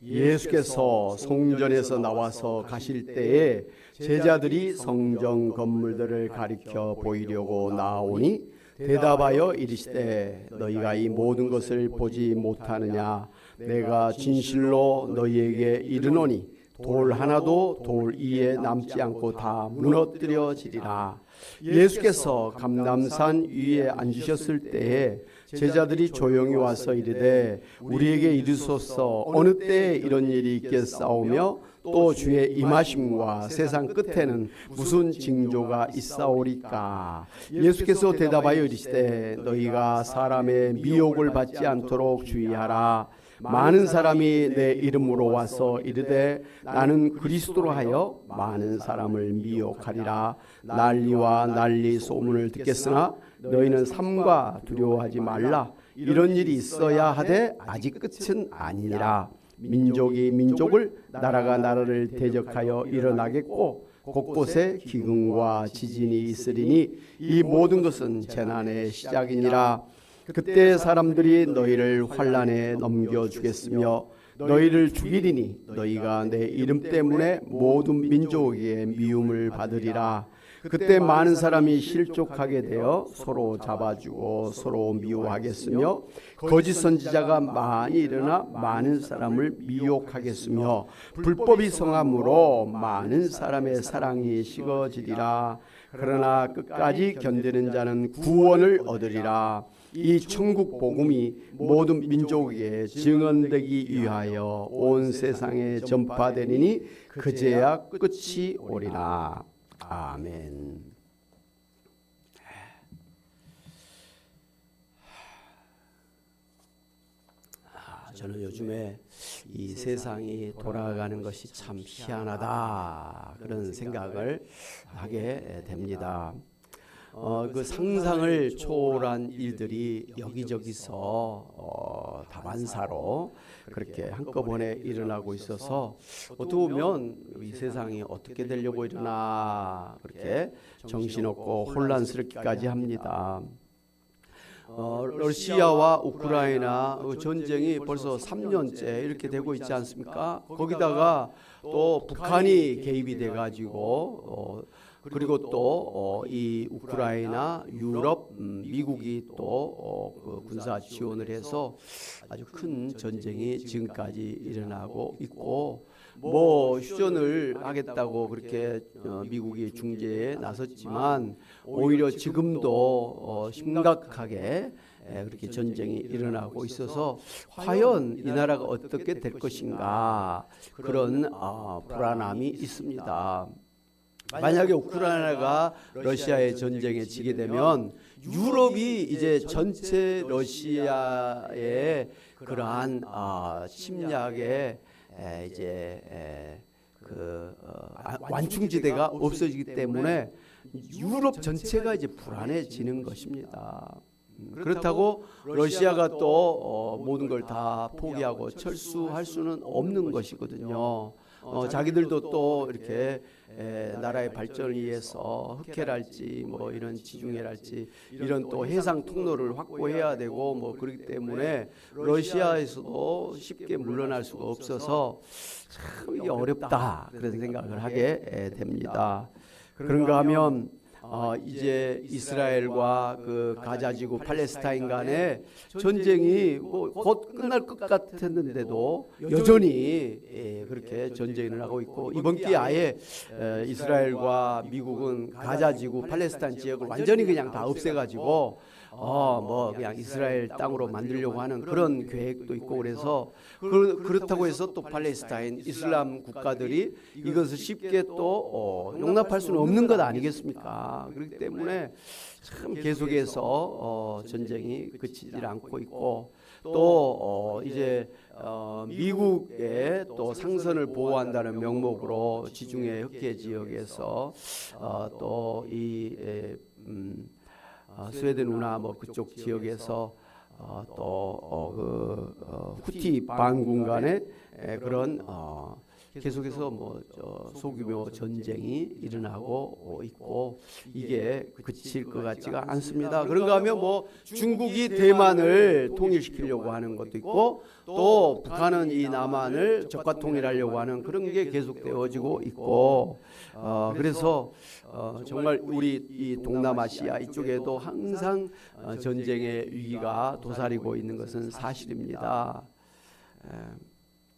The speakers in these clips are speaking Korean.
예수께서 성전에서 나와서 가실 때에 제자들이 성전 건물들을 가리켜 보이려고 나오니 대답하여 이르시되 너희가 이 모든 것을 보지 못하느냐? 내가 진실로 너희에게 이르노니 돌 하나도 돌 위에 남지 않고 다 무너뜨려지리라. 예수께서 감람산 위에 앉으셨을 때에 제자들이 조용히 와서 이르되 우리에게 이르소서 어느 때에 이런 일이 있겠사오며 또 주의 임하심과 세상 끝에는 무슨 징조가 있사오리까? 예수께서 대답하여 이르시되 너희가 사람의 미혹을 받지 않도록 주의하라. 많은 사람이 내 이름으로 와서 이르되 나는 그리스도로 하여 많은 사람을 미혹하리라. 난리와 난리 소문을 듣겠으나 너희는 삼가 두려워하지 말라. 이런 일이 있어야 하되 아직 끝은 아니니라. 민족이 민족을 나라가 나라를 대적하여 일어나겠고 곳곳에 기근과 지진이 있으리니 이 모든 것은 재난의 시작이니라. 그때 사람들이 너희를 환난에 넘겨주겠으며 너희를 죽이리니 너희가 내 이름 때문에 모든 민족에게 미움을 받으리라. 그때 많은 사람이 실족하게 되어 서로 잡아주고 서로 미워하겠으며 거짓 선지자가 많이 일어나 많은 사람을 미혹하겠으며 불법이 성함으로 많은 사람의 사랑이 식어지리라. 그러나 끝까지 견디는 자는 구원을 얻으리라. 이 천국 복음이 모든 민족에게 증언되기 위하여 온 세상에 전파되리니 그제야 끝이 오리라. 아멘. 저는 요즘에 이 세상이 돌아가는 것이 참 희한하다 그런 생각을 하게 됩니다. 그 상상을 초월한 일들이 여기저기서 다반사로 그렇게 한꺼번에 일어나고 있어서 어떻게 보면 이 세상이 어떻게 되려고 이러나 그렇게 정신없고 혼란스럽기까지 합니다. 러시아와 우크라이나 전쟁이 벌써 3년째 이렇게 되고 있지 않습니까? 거기다가 또 북한이 개입이 돼가지고 그리고 또 이 우크라이나, 유럽, 미국이 또 그 군사 지원을 해서 아주 큰 전쟁이 지금까지 일어나고 있고 뭐 휴전을 하겠다고 그렇게 미국이 중재에 나섰지만 오히려 지금도 심각하게 그렇게 전쟁이 일어나고 있어서 과연 이 나라가 어떻게 될 것인가 그런 불안함이 있습니다. 만약에 우크라이나가 러시아의 전쟁에 지게 되면 유럽이 이제 전체 러시아의 그러한 침략에 이제 완충지대가 없어지기 때문에 유럽 전체가 이제 불안해지는 것입니다. 그렇다고 러시아가 또 모든 걸 다 포기하고 철수할 수는 없는 것이거든요. 자기들도 또 이렇게 나라의 발전을 위해서 흑해랄지 뭐 이런 지중해랄지 이런 또 해상 통로를 확보해야 되고 뭐 그렇기 때문에 러시아에서도 쉽게 물러날 수가 없어서 참 이게 어렵다 그런 생각을 하게 됩니다. 그런가 하면 이제 이스라엘과 그 가자지구 팔레스타인 간의 전쟁이 곧 끝날 것 같았는데도 여전히 그렇게 전쟁을 하고 있고 이번 기회에 아예 이스라엘과 미국은 가자지구 팔레스타인 지역을 완전히 그냥 다 없애가지고 뭐 그냥 이스라엘 땅으로 만들려고 하는 그런 계획도 있고 그래서 그렇다고 해서 또 팔레스타인 이슬람 국가들이 이것을 쉽게 또 용납할 수는 없는 것 아니겠습니까? 그렇기 때문에 참 계속해서 전쟁이 그치질 않고 있고 또 이제 미국의 또 상선을 보호한다는 명목으로 지중해 흑해 지역에서 또 이 스웨덴 운하 뭐 그쪽 지역에서 또 후티 반군 간의 그런 계속해서 소규모 전쟁이 일어나고 있고 이게 그칠 것 같지가 않습니다. 그런가 하면 중국이 대만을 통일시키려고 하는 것도 있고 또 북한은 이 남한을 적과 통일하려고 하는 그런 게 계속되어지고 있고 그래서 정말 우리 이 동남아시아 이쪽에도 항상 전쟁의 위기가 도사리고 있는 것은 사실입니다.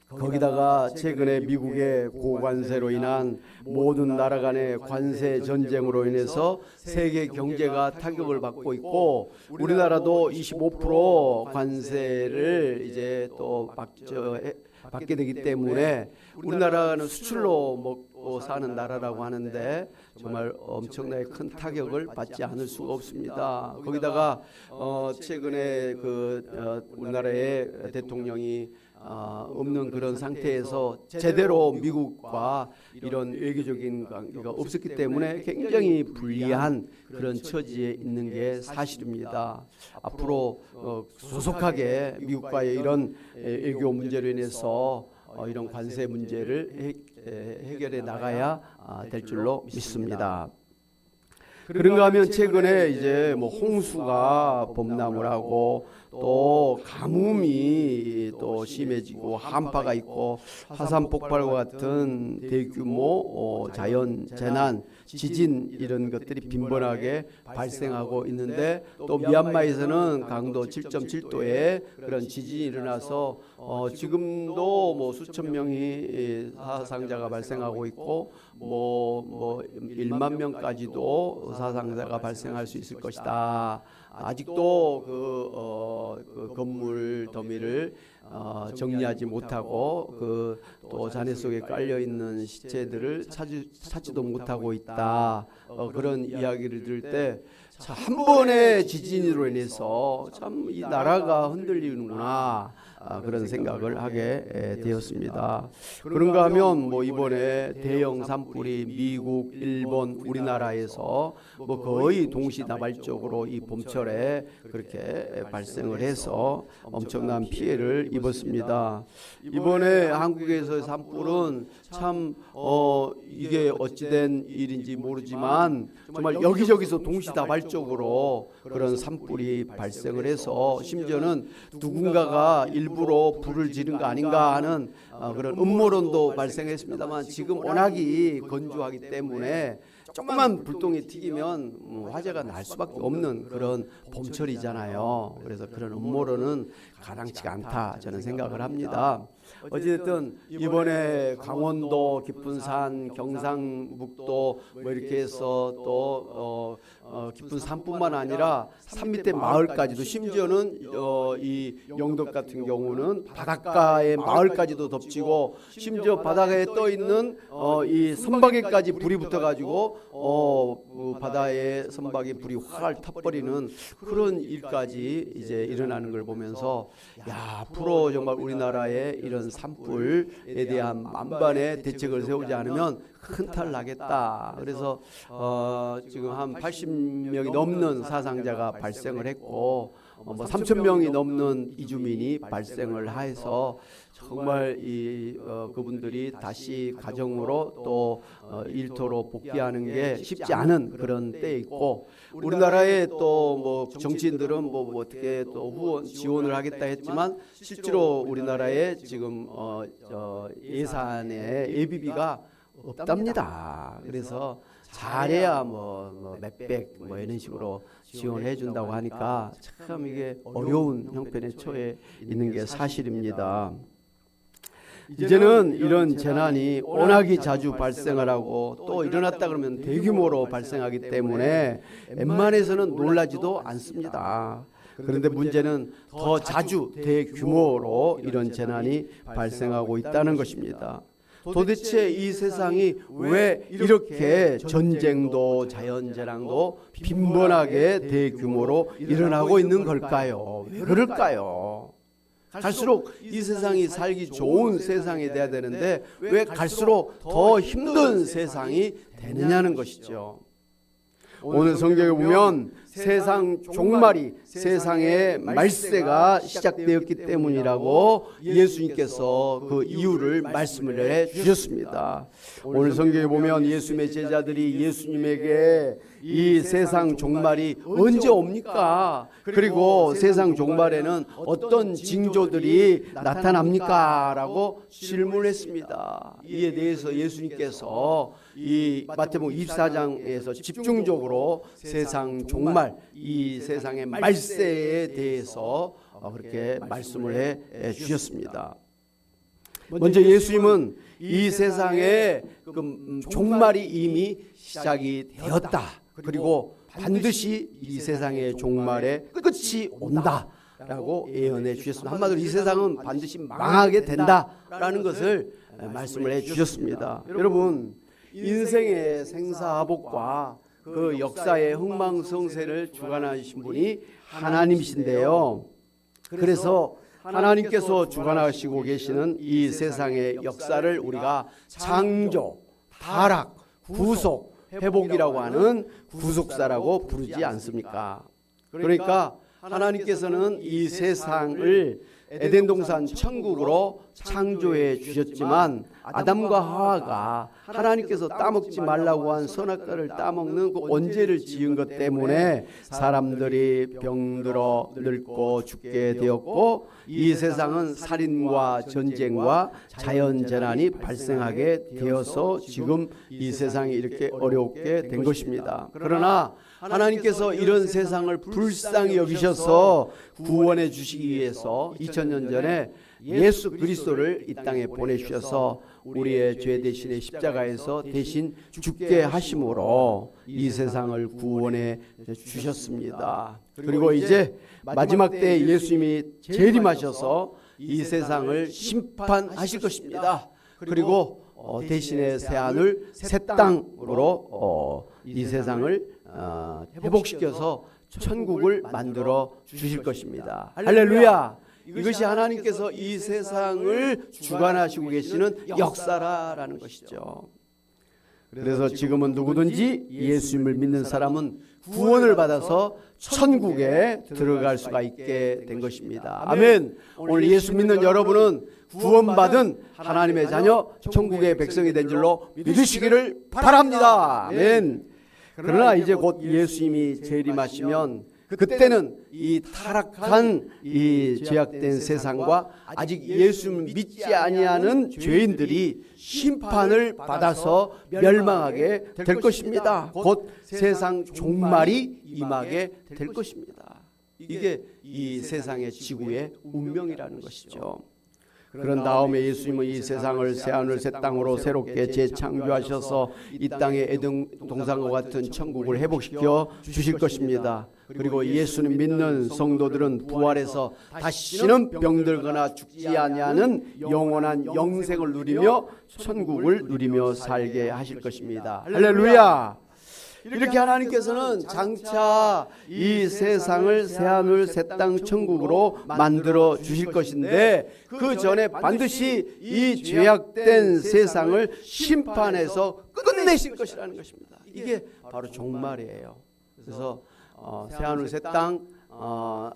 거기다가 최근에 미국의 고관세로 인한 모든 나라 간의 관세 전쟁으로 인해서 세계 경제가 타격을 받고 있고 우리나라도 25% 관세를 이제 또 받게 되기 때문에 우리나라는 수출로 먹고 사는 나라라고 하는데 정말 엄청나게 큰 타격을 받지 않을 수가 없습니다. 거기다가 최근에 우리나라의 대통령이 없는 그런 상태에서 제대로 미국과 이런 외교적인 관계가 없었기 때문에 굉장히 불리한 그런 처지에 있는 게 사실입니다. 앞으로 소속하게 미국과의 이런 외교 문제로 인해서 이런 관세 문제를 해결해 나가야 될 줄로 믿습니다. 그런가 하면 최근에 이제 홍수가 범람을 하고 또 가뭄이 또 심해지고 한파가 있고 화산 폭발과 같은 대규모 자연 재난, 지진 이런 것들이 빈번하게 발생하고 있는데 또 미얀마에서는 강도 7.7도의 그런 지진이 일어나서 지금도 수천 명이 사상자가 발생하고 있고 1만 명까지도 사상자가 발생할 수 있을 것이다. 아직도 그 건물 더미를 정리하지 못하고 또 잔해 속에 깔려 있는 시체들을 찾지도 못하고 있다. 그런 이야기를 들을 때 한 번의 지진으로 인해서 참 이 나라가 흔들리는구나. 그런 생각을 하게 되었습니다. 그런가 하면 이번에 대형 산불이 미국, 일본, 우리나라에서 거의 동시다발적으로 이 봄철에 그렇게 발생을 해서 엄청난 피해를 입었습니다. 이번에 한국에서의 산불은 참 이게 어찌된 일인지 모르지만 정말 여기저기서 동시다발적으로 그런 산불이 발생을 해서 심지어는 누군가가 일부러 불을 지른 거 아닌가 하는 그런 음모론도 발생했습니다만 지금 워낙이 건조하기 때문에 조금만 불똥이 튀기면 화재가 날 수밖에 없는 그런 봄철이잖아요. 그래서 그런 음모론은 가당치가 않다 저는 생각을 합니다. 어쨌든 이번에 강원도 깊은 산, 경상북도 이렇게 해서 또 깊은 산뿐만 아니라 산 밑에 마을까지도 심지어는 이 영덕 같은 경우는 바닷가의 마을까지도 덮치고 심지어 바다에 떠 있는 이 선박에까지 불이 붙어가지고 바다에 선박에 불이 활 타버리는 그런 일까지 이제 일어나는 걸 보면서 앞으로 정말 우리나라의 이런 산불에 대한 만반의 대책을 세우지 않으면 큰 탈 나겠다. 그래서 지금 한 80명이 넘는 사상자가 발생을 했고 3,000명이 넘는 이주민이 발생을 해서 정말 그분들이 다시 가정으로 또 일터로 복귀하는 게 쉽지 않은 그런 때에 있고 우리나라의 또 정치인들은 어떻게 또 후원 지원을 하겠다 했지만 실제로 우리나라에 지금 예산의 예비비가 없답니다. 그래서 잘해야 몇백 이런 식으로 지원해 준다고 하니까 참 이게 어려운 형편에 처해 있는 게 사실입니다. 이제는 이런 재난이 워낙이 자주 발생을 하고 또 일어났다 그러면 대규모로 발생하기 때문에 웬만해서는 놀라지도 않습니다. 그런데 문제는 더 자주 대규모로 이런 재난이 발생하고 있다는 것입니다. 도대체 이 세상이 왜 이렇게 전쟁도 자연재난도 빈번하게 대규모로 일어나고 있는 걸까요? 왜 그럴까요? 갈수록 이 세상이 살기 좋은 세상이 돼야 되는데 왜 갈수록 더 힘든 세상이 되느냐는 것이죠. 오늘 성경에 보면 세상 종말이 세상의 말세가 시작되었기 때문이라고 예수님께서 그 이유를 말씀을 해 주셨습니다. 오늘 성경에 보면 예수님의 제자들이 예수님에게 이 세상 종말이 언제 옵니까? 그리고 세상 종말에는 어떤 징조들이 나타납니까? 라고 질문했습니다. 이에 대해서 예수님께서 이 마태복음 24장에서 집중적으로 세상 종말, 이 세상의 말세에 대해서 그렇게 말씀을 해 주셨습니다. 먼저 예수님은 이 세상의 종말이 이미 시작이 되었다. 그리고 반드시 이 세상의 종말의 끝이 온다라고 예언해 주셨습니다. 한마디로 이 세상은 반드시 망하게 된다라는 것을 말씀을 해 주셨습니다. 여러분, 인생의 생사복과 그 역사의 흥망성쇠를 주관하신 분이 하나님이신데요. 그래서 하나님께서 주관하시고 계시는 이 세상의 역사를 우리가 창조, 타락, 구속, 회복이라고 하는 구속사라고 부르지 않습니까? 그러니까 하나님께서는 이 세상을 에덴 동산 천국으로 창조해 주셨지만 아담과 하와가 하나님께서 따먹지 말라고 한 선악과를 따먹는 그 언제를 지은 것 때문에 사람들이 병들어 늙고 죽게 되었고 이 세상은 살인과 전쟁과 자연재난이 발생하게 되어서 지금 이 세상이 이렇게 어렵게 된 것입니다. 그러나 하나님께서 이런 세상을 불쌍히 여기셔서 구원해 주시기 위해서 2000년 전에 예수 그리스도를 이 땅에 보내주셔서 우리의 죄 대신에 십자가에서 대신 죽게 하심으로 이 세상을 구원해 주셨습니다. 그리고 이제 마지막 때 예수님이 재림하셔서 이 세상을 심판하실 것입니다. 그리고 대신에 새하늘 새 땅으로 이 세상을 회복시켜서 천국을 만들어 주실 것입니다. 할렐루야! 이것이 하나님께서 이 세상을 주관하시고 계시는 역사라는 것이죠. 그래서 지금은 누구든지 예수님을 믿는 사람은 구원을 받아서 천국에 들어갈 수가 있게 된 것입니다. 아멘. 오늘 예수 믿는 여러분은 구원받은 하나님의 자녀, 천국의 백성이 된 줄로 믿으시기를 바랍니다. 아멘. 그러나 이제 곧 예수님이 재림하시면 그때는 이 타락한 이 죄악된 세상과 아직 예수를 믿지 아니하는 죄인들이 심판을 받아서 멸망하게 될 것입니다. 곧 세상 종말이 임하게 될 것입니다. 이게 이 세상의 지구의 운명이라는 것이죠. 그런 다음에 예수님은 이 세상을 새하늘 새 땅으로 새롭게 재창조하셔서 이 땅에 에덴 동산과 같은 천국을 회복시켜 주실 것입니다. 그리고 예수님 믿는 성도들은 부활해서 다시는 병들거나 죽지 아니하는 영원한 영생을 누리며 천국을 누리며 살게 하실 것입니다. 할렐루야! 이렇게 하나님께서는 장차 이 세상을 새하늘 새 땅 천국으로 만들어 주실 것인데 그 전에 반드시 이 죄악된 세상을 심판해서 끝내실 것이라는 것입니다. 이게 바로 종말이에요. 그래서 새하늘 새 땅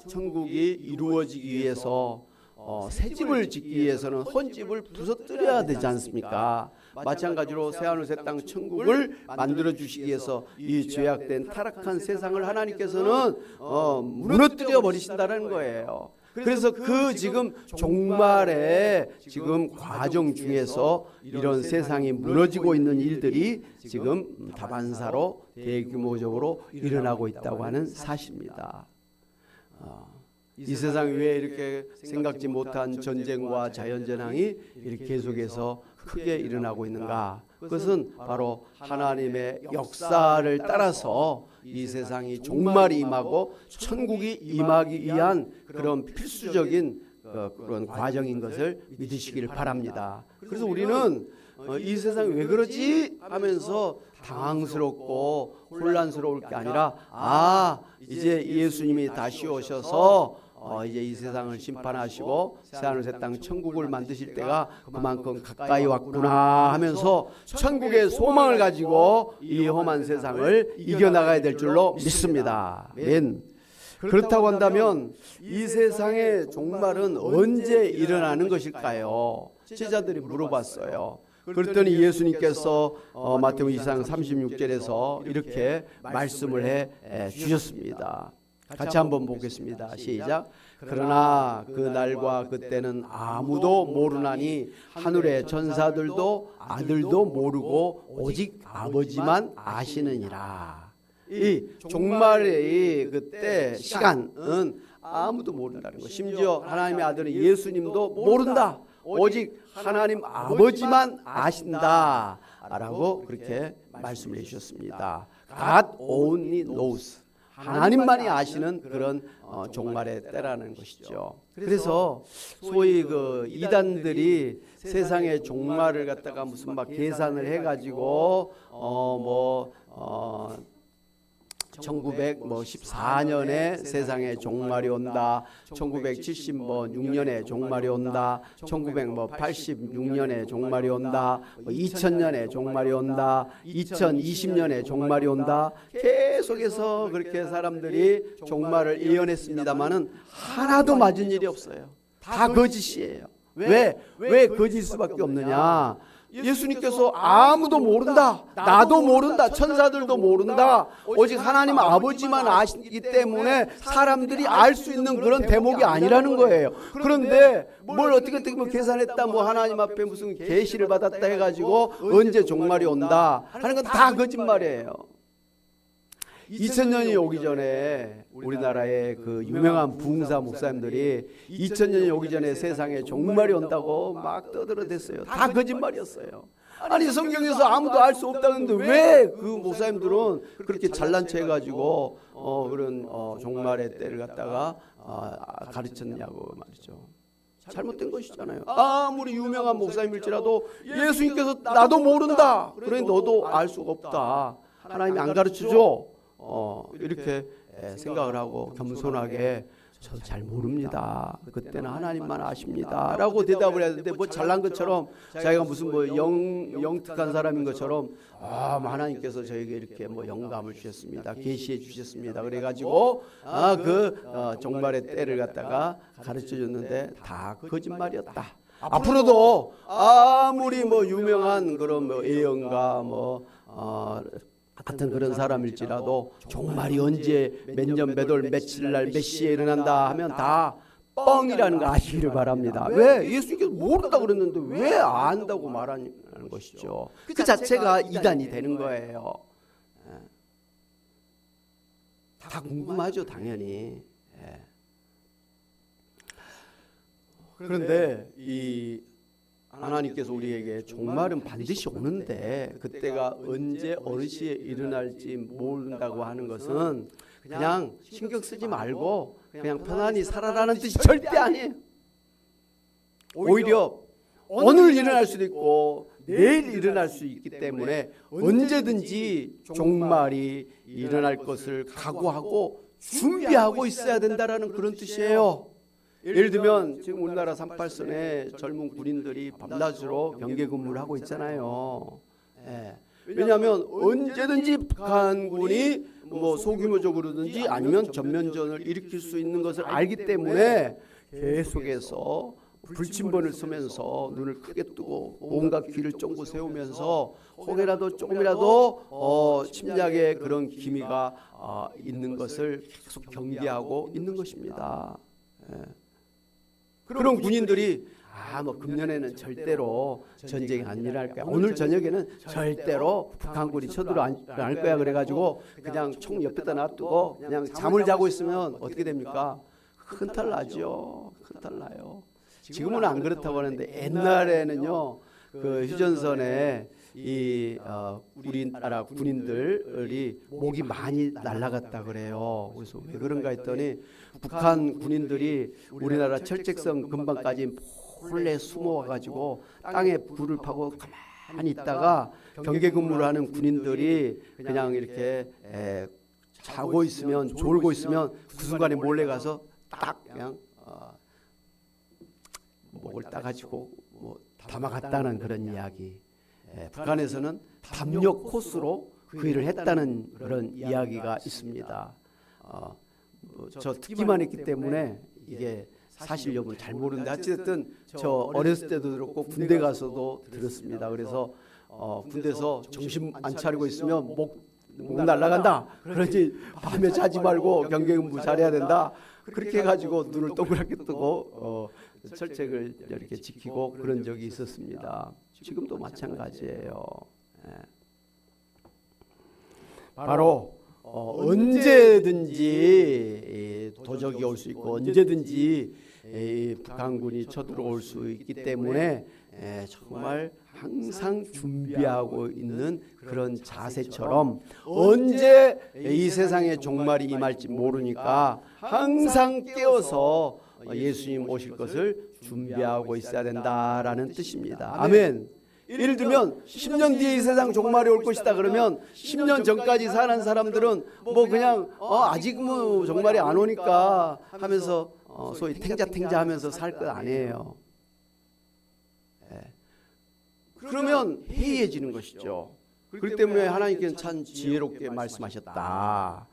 천국이 이루어지기 위해서 새 집을 짓기 위해서는 헌집을 부서뜨려야 되지 않습니까? 마찬가지로 새하늘 새 땅 천국을 만들어 주시기 위해서 이 죄악된 타락한 세상을 하나님께서는 무너뜨려 버리신다는 거예요. 그래서 그 지금 종말의 지금 과정 중에서 이런 세상이 무너지고 있는 일들이 지금 다반사로 대규모적으로 일어나고 있다고 하는 사실입니다. 이 세상에 왜 이렇게 생각지 못한 전쟁과 자연재난이 이렇게 계속해서 크게 일어나고 있는가? 그것은 바로 하나님의 역사를 따라서 이 세상이 종말이 임하고 천국이 임하기 위한 그런 필수적인 그런 과정인 것을 믿으시기를 바랍니다. 그래서 우리는 이 세상이 왜 그러지 하면서 당황스럽고 혼란스러울 게 아니라 이제 예수님이 다시 오셔서 이제 이 세상을 심판하시고 새하늘 새 땅 천국을 만드실 때가 그만큼 가까이 왔구나 하면서 천국의 소망을 가지고 이 험한 세상을 이겨나가야 될 줄로 믿습니다. 아멘. 그렇다고 한다면 이 세상의 종말은 언제 일어나는 것일까요? 제자들이 물어봤어요. 그랬더니 예수님께서 마태복음 2장 36절에서 이렇게 말씀을 해 주셨습니다. 같이 한번 보겠습니다. 시작. 그러나 그 날과 그때는 아무도 모르나니 하늘의 전사들도 아들도 모르고 오직 아버지만 아시느니라. 이 종말의 그때 시간은 아무도 모른다는 것. 심지어 하나님의 아들은 예수님도 모른다. 오직 하나님 아버지만 아신다 라고 그렇게 말씀을 해주셨습니다. God only knows. 하나님만이 아시는 그런 종말의 때라는 것이죠. 그래서 소위 그 이단들이 세상의 종말을 갖다가 무슨 막 계산을 해가지고 1914년에 세상에 종말이 온다. 1976년에 종말이 온다. 1986년에 종말이 온다. 2000년에 종말이 온다. 2020년에 종말이 온다. 계속해서 그렇게 사람들이 종말을 예언했습니다마는 하나도 맞은 일이 없어요. 다 거짓이에요. 왜 거짓일 수밖에 없느냐? 예수님께서 아무도 모른다. 나도 모른다. 천사들도 모른다. 오직 하나님 아버지만 아시기 때문에 사람들이 알 수 있는 그런 대목이 아니라는 거예요. 그런데 뭘 어떻게 계산했다. 뭐 하나님 앞에 무슨 계시를 받았다 해가지고 언제 종말이 온다 하는 건 다 거짓말이에요. 2000년이 오기 전에 우리나라의 그 유명한 부흥사 목사님들이 2000년이 오기 전에 세상에 종말이 온다고 막 떠들어댔어요. 다 거짓말이었어요. 아니 성경에서 아무도 알 수 없다는데 왜 그 목사님들은 그렇게 잘난 체 해가지고 그런 종말의 때를 갖다가 가르쳤냐고 말이죠. 잘못된 것이잖아요. 아무리 유명한 목사님일지라도 예수님께서 나도 모른다. 그래 너도 알 수가 없다. 하나님이 안 가르쳐줘. 이렇게 생각을 하고 겸손하게 저 잘 모릅니다. 그때는 하나님만 아십니다. 라고 대답을 해야 되는데 뭐 잘난 것처럼 자기가 무슨 뭐 영특한 사람인 것처럼 하나님께서 저에게 이렇게 뭐 영감을 주셨습니다. 계시해 주셨습니다. 그래가지고 종말의 때를 갖다가 가르쳐 줬는데 다 거짓말이었다. 앞으로도 아무리 뭐 유명한 그런 뭐 예언가 같은 그런 사람일지라도 종말이 언제 몇 년 몇 월 며칠 날 몇 시에 일어난다 하면 다 뻥이라는 거 아시기를 바랍니다. 왜? 예수님께서 모른다 그랬는데 왜 안다고 말하는 것이죠. 그 자체가 이단이 되는 거예요. 다 궁금하죠 당연히. 그런데 이 하나님께서 우리에게 종말은 반드시 오는데 그때가 언제 어느 시에 일어날지 모른다고 하는 것은 그냥 신경 쓰지 말고 그냥 편안히 살아라는 뜻이 절대 아니에요. 오히려 오늘 일어날 수도 있고 내일 일어날 수 있기 때문에 언제든지 종말이 일어날 것을 각오하고 준비하고 있어야 된다라는 그런 뜻이에요. 예를 들면 지금 우리나라 38선에 젊은 군인들이 밤낮으로 경계 근무를 하고 있잖아요. 왜냐하면 언제든지 북한군이 뭐 소규모적으로든지 아니면 전면전을 일으킬 수 있는 것을 알기 때문에 계속해서 불침번을 쓰면서 눈을 크게 뜨고 온갖 귀를 쫑긋 세우면서 혹이라도 조금이라도 침략의 그런 기미가 있는 것을 계속 경계하고 있는 것입니다. 그런 군인들이 뭐 금년에는 절대로 전쟁이 안 일어날 거야. 오늘 저녁에는 절대로 북한군이 쳐들어 안 거야. 그래가지고 그냥 총 옆에다 놔두고 그냥 잠을 자고 있으면 어떻게 됩니까? 큰탈 나죠. 큰탈 나요. 지금은 안 그렇다고 하는데 옛날에는요. 그 휴전선에 우리나라 군인들이 목이 많이 날아갔다 그래요. 그래서 왜 그런가 했더니 북한 군인들이 우리나라 철책선 근방까지 몰래 숨어와가지고 땅에 불을 파고 가만히 있다가 경계 근무를 하는 군인들이 그냥 이렇게 자고 있으면 졸고 있으면 그 순간에 몰래 가서 딱 그냥 목을 따가지고 뭐 담아갔다는 그런 이야기. 북한에서는 담요 코스로 그 일을 했다는 그런 이야기가 있습니다. 저 듣기만 했기 때문에 이게 사실 여부는 잘 모르는데 어쨌든 저 어렸을 때도 들었고 군대 가서도 들었습니다. 그래서 군대에서 정신 안 차리고 있으면 목 날아간다. 그러지 밤에 자지 말고 경계근무 잘해야 된다. 그렇게 해가지고 눈을 동그랗게 뜨고 철책을 이렇게 지키고 그런 적이 있었습니다. 지금도 마찬가지예요. 바로 언제든지 도적이 올 수 있고 언제든지 북한군이 쳐들어올 수 있기 때문에 정말 항상 준비하고 있는 그런 자세처럼 언제 이 세상에 종말이 임할지 모르니까 항상 깨어서 예수님 오실 것을 준비하고 있어야 된다라는 뜻입니다. 아멘. 예를 들면 10년 뒤에 이 세상 종말이 올 것이다 그러면 10년 전까지 사는 사람들은 뭐 그냥 아직 뭐 종말이 안 오니까 하면서 소위 탱자탱자 하면서 살 것 아니에요. 그러면 해이해지는 것이죠. 그렇기 때문에 하나님께서는 참 지혜롭게 말씀하셨다.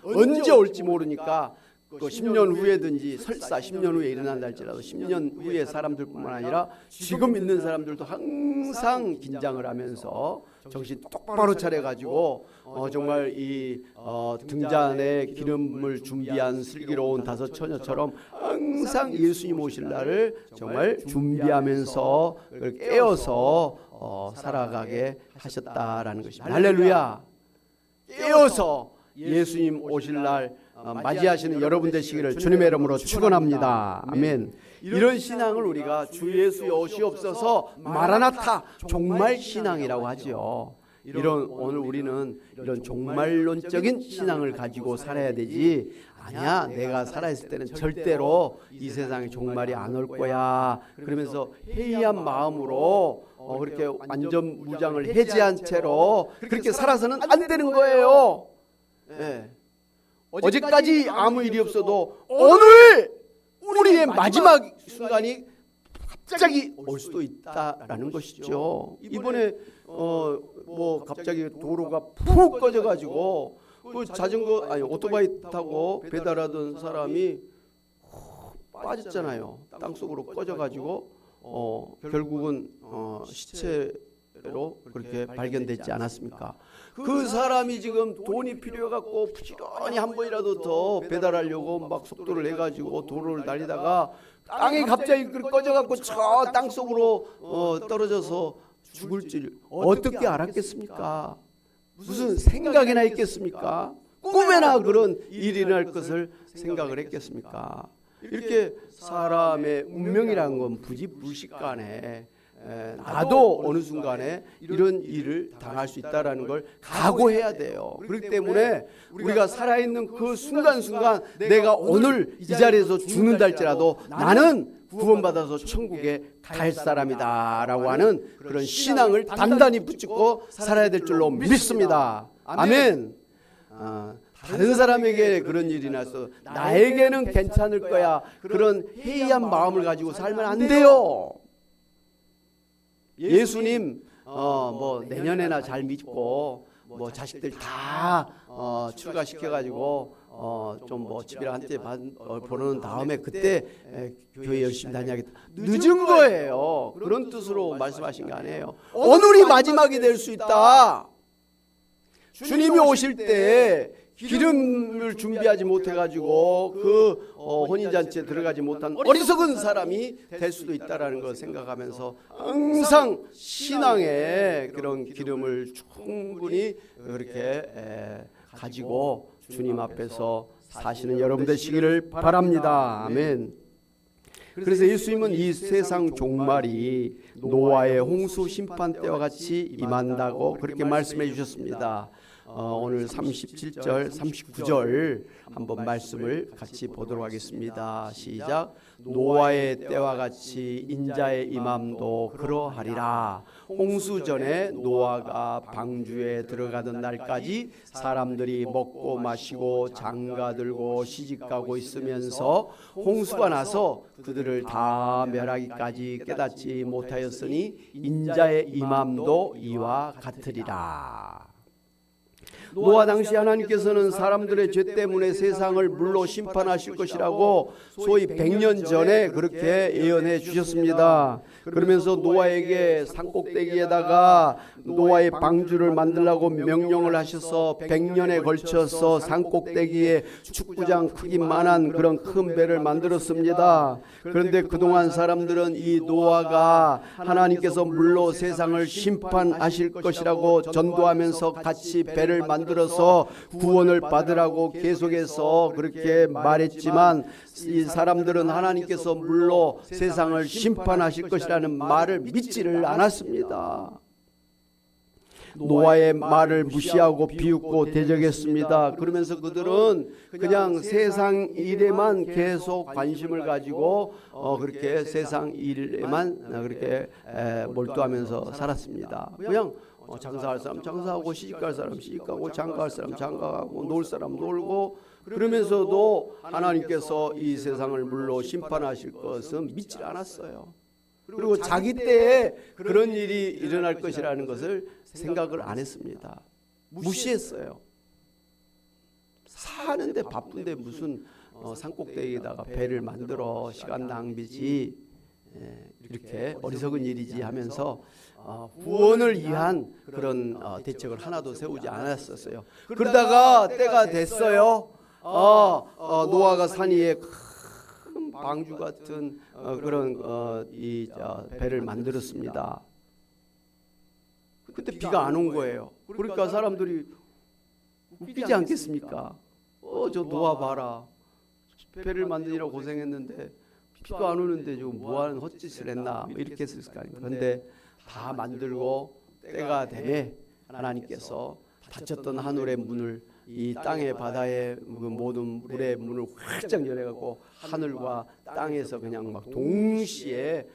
언제 올지 모르니까 그 10년 후에든지 설사 10년 후에 일어난다 할지라도 10년 후에 사람들뿐만 아니라 지금 있는 사람들도 항상 긴장을 하면서 정신 똑바로 차려가지고 정말 이 등잔에 기름을 준비한 슬기로운 다섯 처녀처럼 항상 예수님 오실 날을 정말 준비하면서 깨어서 살아가게 하셨다라는 것입니다. 할렐루야. 깨어서 예수님 오실 날 맞이하시는 여러분 되시기를 주님의 이름으로 축원합니다. 아멘. 이런 신앙을 우리가 주 예수의 오시옵소서 마라나타 종말 신앙이라고 하죠. 오늘 우리는 이런 종말론적인 신앙을 가지고 살아야 되지. 아니야, 내가 살아있을 때는 절대로 이 세상에 종말이 안 올 거야. 그러면서 해이한 마음으로 그렇게 완전 무장을 해제한 채로 그렇게 살아서는 안 되는 거예요. 어제까지 아무 일이 없어도 오늘 우리의 마지막 순간이 갑자기 올 수도 있다라는 것이죠. 이번에 뭐 갑자기 도로가 푹 꺼져가지고 그 자전거 오토바이 타고 배달하던 사람이 빠졌잖아요. 땅속으로 꺼져가지고 결국은 시체로 그렇게 발견되지 않았습니까? 그 사람이 지금 돈이 필요해갖고 부지런히 한 번이라도 더 배달하려고 막 속도를 내가지고 도로를 달리다가 땅이 갑자기 꺼져갖고 저 땅속으로 떨어져서 죽을 줄 어떻게 알았겠습니까? 무슨 생각이나 있겠습니까? 꿈에나 그런 일이 일어날 것을 생각을 했겠습니까? 이렇게 사람의 운명이라는 건 부지불식간에 나도 어느 순간에 이런 일을 당할 수 있다는 걸 각오해야 돼요. 그렇기 때문에 우리가 살아있는 그 순간순간 내가 오늘 이 자리에서 죽는다 할지라도 나는 구원받아서 천국에 갈 사람이다 라고 하는 그런 신앙을 단단히 붙잡고 살아야 될 줄로 믿습니다. 아멘. 다른 사람에게 그런 일이 나서 나에게는 괜찮을 거야, 그런 해이한 마음을 가지고 살면 안 돼요. 예수님 뭐 내년에나 잘 믿고 뭐 자식들 다 출가시켜가지고 좀 뭐 집이랑 한때 보는 다음에 그때 교회 열심히 다녀야겠다. 늦은 거예요. 그런 뜻으로 말씀하신 거 아니에요. 오늘이 마지막이 될 수 있다. 주님이 오실 때 기름을 준비하지 못해가지고 그 혼인잔치에 들어가지 못한 어리석은 사람이 될 수도 있다라는 걸 생각하면서 항상 신앙의 그런 기름을 충분히 그렇게 가지고 주님 앞에서 사시는 여러분 되시기를 바랍니다. 아멘. 그래서 예수님은 이 세상 종말이 노아의 홍수 심판 때와 같이 임한다고 그렇게 말씀해 주셨습니다. 오늘 37절, 39절 한번 말씀을 같이 보도록 하겠습니다. 시작. 노아의 때와 같이 인자의 임함도 그러하리라. 홍수 전에 노아가 방주에 들어가던 날까지 사람들이 먹고 마시고 장가들고 시집가고 있으면서 홍수가 나서 그들을 다 멸하기까지 깨닫지 못하였으니 인자의 임함도 이와 같으리라. 노아 당시 하나님께서는 사람들의 죄 때문에 세상을 물로 심판하실 것이라고 소위 100년 전에 그렇게 예언해 주셨습니다. 그러면서 노아에게 산꼭대기에다가 노아의 방주를 만들라고 명령을 하셔서 100년에 걸쳐서 산꼭대기에 축구장 크기만한 그런 큰 배를 만들었습니다. 그런데 그동안 사람들은 이 노아가 하나님께서 물로 세상을 심판하실 것이라고 전도하면서 같이 배를 만들어서 구원을 받으라고 계속해서 그렇게 말했지만 이 사람들은 하나님께서 물로 세상을 심판하실 것이라는 말을 믿지를 않았습니다. 노아의 말을 무시하고 비웃고 대적했습니다. 그러면서 그들은 그냥 세상 일에만 계속 관심을 가지고 그렇게 세상 일에만 그렇게 몰두하면서 살았습니다. 그냥 장사할 사람 장사하고 시집갈 사람 시집가고 장가할 사람 장가가고 놀 사람 놀고 그러면서도 하나님께서 이 세상을 물로 심판하실 것은 믿지 않았어요. 그리고 자기 때에 그런 일이 일어날 것이라는 것을 생각을 안 했습니다. 무시했어요. 사는데 바쁜데 무슨 산꼭대기에다가 배를 만들어 시간 낭비지 이렇게 어리석은 일이지 하면서 구원을 위한 그런 대책을 하나도 세우지 않았었어요. 그러다가 때가 됐어요. 노아가 산 위에 큰 방주 같은 그런 이 배를 만들었습니다. 그때 비가 안 온 거예요. 그러니까 사람들이 웃기지 않겠습니까? 저 노아 봐라. 배를 만드느라고 고생했는데 비가 안 오는데 저 뭐하는 헛짓을 했나 이렇게 했을 거 아닙니까? 그런데 다 만들고 때가 되매 하나님께서 닫혔던 하늘의 문을 이 땅의 바다의 그 모든 물의 문을 활짝 열어갖고 하늘과 땅에서 그냥 막 동시에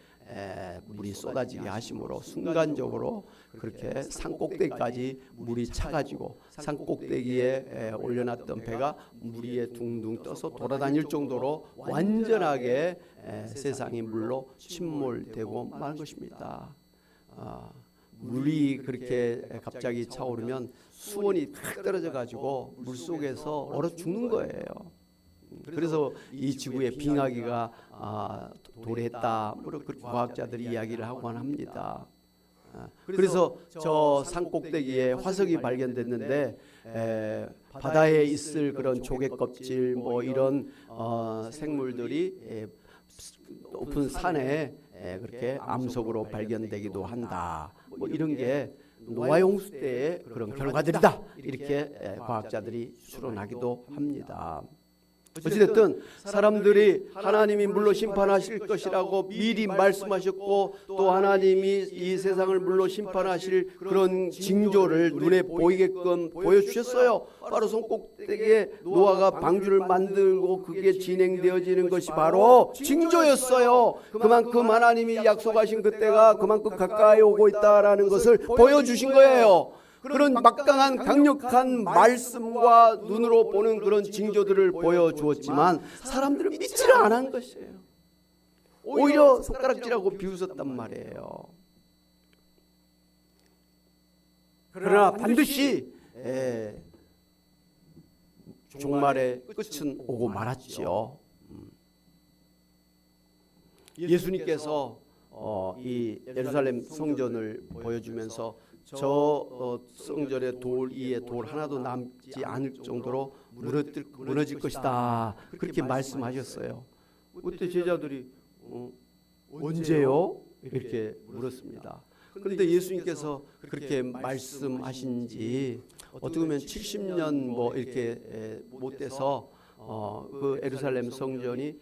물이 쏟아지게 하심으로 순간적으로 그렇게 산꼭대기까지 물이 차가지고 산꼭대기에 올려놨던 배가 물 위에 둥둥 떠서 돌아다닐 정도로 완전하게 세상이 물로 침몰되고 만 것입니다. 물이 그렇게 갑자기 차오르면 수온이 탁 떨어져 가지고 물 속에서 얼어 죽는 거예요. 그래서 이 지구에 빙하기가 도래했다. 그렇게 과학자들이 이야기를 하곤 합니다. 그래서 저 산꼭대기에 화석이 발견됐는데 바다에 있을 그런 조개 껍질 뭐 이런 생물들이 높은 산에 그렇게 암석으로 발견되기도 한다. 뭐 이런 게 노아의 홍수 때의 그런 결과들이다. 이렇게 과학자들이 추론하기도 합니다. 어찌됐든 사람들이 하나님이 물로 심판하실 것이라고 미리 말씀하셨고 또 하나님이 이 세상을 물로 심판하실 그런 징조를 눈에 보이게끔 보여주셨어요. 바로 손꼭대기에 노아가 방주를 만들고 그게 진행되어지는 것이 바로 징조였어요. 그만큼 하나님이 약속하신 그때가 그만큼 가까이 오고 있다라는 것을 보여주신 거예요. 그런 막강한 강력한 말씀과 눈으로 보는 그런 징조들을 보여주었지만 사람들은 믿지를 않은 것이에요. 오히려 손가락질하고 비웃었단 말이에요. 그러나 반드시 종말의 끝은 오고 말았지요. 예수님께서 이 예루살렘 성전을 보여주면서 저 성전의 돌 위에 돌 하나도 남지 않을 정도로 무너질 것이다. 그렇게 말씀하셨어요. 그때 제자들이 언제요? 이렇게 물었습니다. 그런데 예수님께서 그렇게 말씀하신 지 어떻게 보면 70년 뭐 이렇게 못 돼서 그 예루살렘 성전이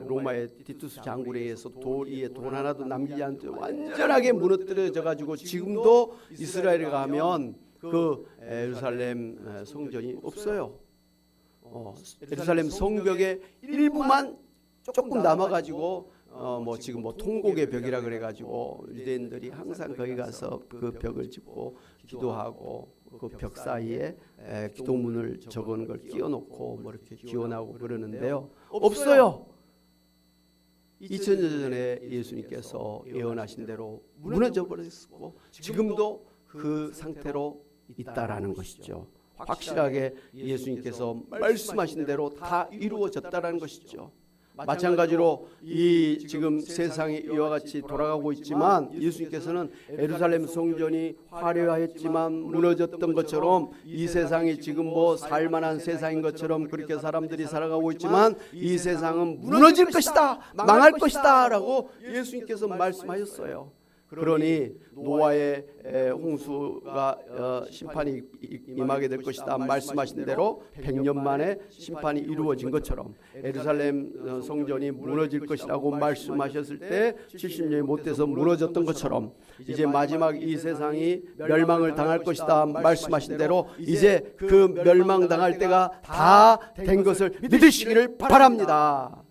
로마의 티투스 장군에 의해서 돌 위에 돌 하나도 남기지 않고 완전하게 무너뜨려져 가지고 지금도 이스라엘에 가면 그 예루살렘 성전이 없어요. 예루살렘 성벽의 일부만 조금 남아가지고 뭐 지금 뭐 통곡의 벽이라 그래가지고 유대인들이 항상 거기 가서 그 벽을 짚고 기도하고 그 벽 사이에 기도문을 적은 걸 끼워놓고 뭐 이렇게 기원하고 그러는데요. 없어요. 2000년 전에 예수님께서 예언하신 대로 무너져 버렸고 지금도 그 상태로 있다라는 것이죠. 확실하게 예수님께서 말씀하신 대로 다 이루어졌다라는 것이죠. 마찬가지로 이 지금 세상이 이와 같이 돌아가고 있지만 예수님께서는 예루살렘 성전이 화려했지만 무너졌던 것처럼 이 세상이 지금 뭐 살만한 세상인 것처럼 그렇게 사람들이 살아가고 있지만 이 세상은 무너질 것이다, 망할 것이다 라고 예수님께서 말씀하셨어요. 그러니 노아의 홍수가 심판이 임하게 될 것이다 말씀하신 대로 100년 만에 심판이 이루어진 것처럼 예루살렘 성전이 무너질 것이라고 말씀하셨을 때 70년이 못 돼서 무너졌던 것처럼 이제 마지막 이 세상이 멸망을 당할 것이다 말씀하신 대로 이제 그 멸망당할 때가 다 된 것을 믿으시기를 바랍니다.